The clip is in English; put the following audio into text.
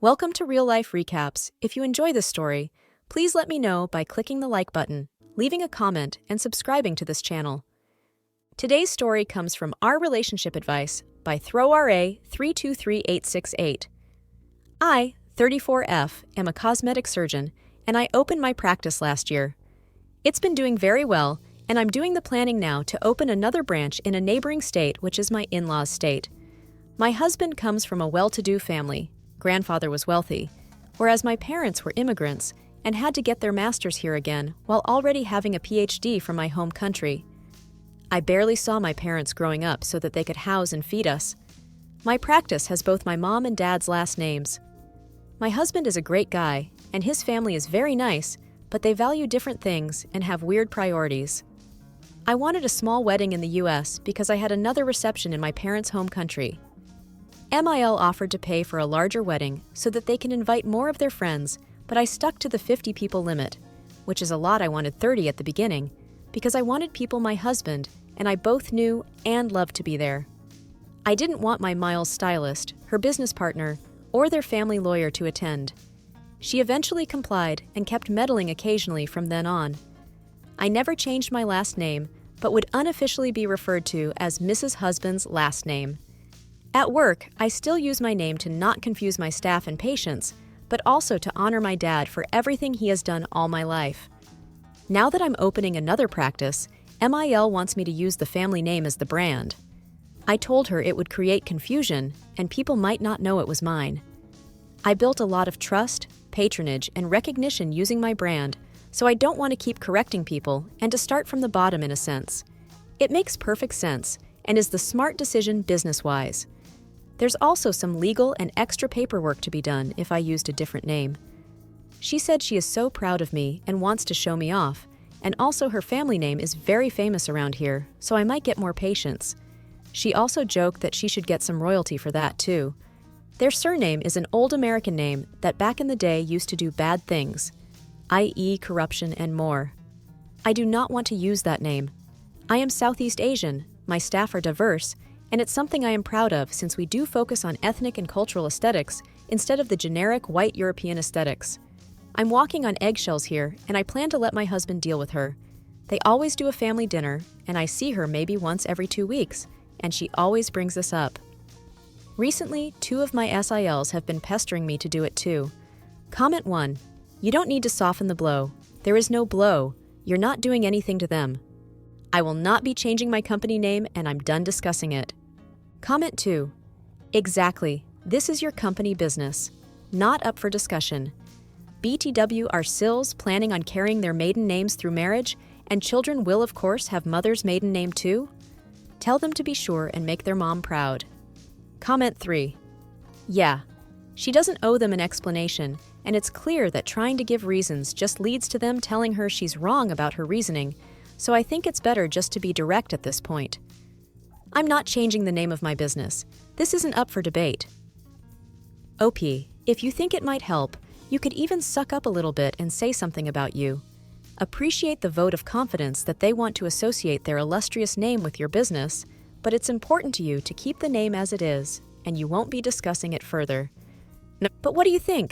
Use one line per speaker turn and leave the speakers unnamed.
Welcome to Real Life Recaps. If you enjoy this story, please let me know by clicking the like button, leaving a comment, and subscribing to this channel. Today's story comes from Our Relationship Advice by ThrowRA 323868. I, 34F, am a cosmetic surgeon, and I opened my practice last year. It's been doing very well, and I'm doing the planning now to open another branch in a neighboring state, which is my in-laws' state. My husband comes from a well-to-do family. Grandfather was wealthy, whereas my parents were immigrants and had to get their masters here again while already having a PhD from my home country. I barely saw my parents growing up so that they could house and feed us. My practice has both my mom and dad's last names. My husband is a great guy, and his family is very nice, but they value different things and have weird priorities. I wanted a small wedding in the US because I had another reception in my parents' home country. MIL offered to pay for a larger wedding so that they can invite more of their friends, but I stuck to the 50 people limit, which is a lot. I wanted 30 at the beginning, because I wanted people my husband and I both knew and loved to be there. I didn't want my Miles stylist, her business partner, or their family lawyer to attend. She eventually complied and kept meddling occasionally from then on. I never changed my last name, but would unofficially be referred to as Mrs. Husband's last name. At work, I still use my name to not confuse my staff and patients, but also to honor my dad for everything he has done all my life. Now that I'm opening another practice, MIL wants me to use the family name as the brand. I told her it would create confusion and people might not know it was mine. I built a lot of trust, patronage, and recognition using my brand, so I don't want to keep correcting people and to start from the bottom in a sense. It makes perfect sense and is the smart decision business-wise. There's also some legal and extra paperwork to be done if I used a different name. She said she is so proud of me and wants to show me off, and also her family name is very famous around here, so I might get more patients. She also joked that she should get some royalty for that too. Their surname is an old American name that back in the day used to do bad things, i.e. corruption and more. I do not want to use that name. I am Southeast Asian, my staff are diverse, and it's something I am proud of since we do focus on ethnic and cultural aesthetics instead of the generic white European aesthetics. I'm walking on eggshells here, and I plan to let my husband deal with her. They always do a family dinner, and I see her maybe once every 2 weeks, and she always brings this up. Recently, 2 of my SILs have been pestering me to do it too. Comment 1. You don't need to soften the blow. There is no blow. You're not doing anything to them. I will not be changing my company name, and I'm done discussing it. Comment 2. Exactly. This is your company business. Not up for discussion. BTW are SILs planning on carrying their maiden names through marriage, and children will of course have mother's maiden name too? Tell them to be sure and make their mom proud. Comment 3. Yeah. She doesn't owe them an explanation, and it's clear that trying to give reasons just leads to them telling her she's wrong about her reasoning, so I think it's better just to be direct at this point. I'm not changing the name of my business. This isn't up for debate. OP, if you think it might help, you could even suck up a little bit and say something about you. Appreciate the vote of confidence that they want to associate their illustrious name with your business, but it's important to you to keep the name as it is, and you won't be discussing it further. But what do you think?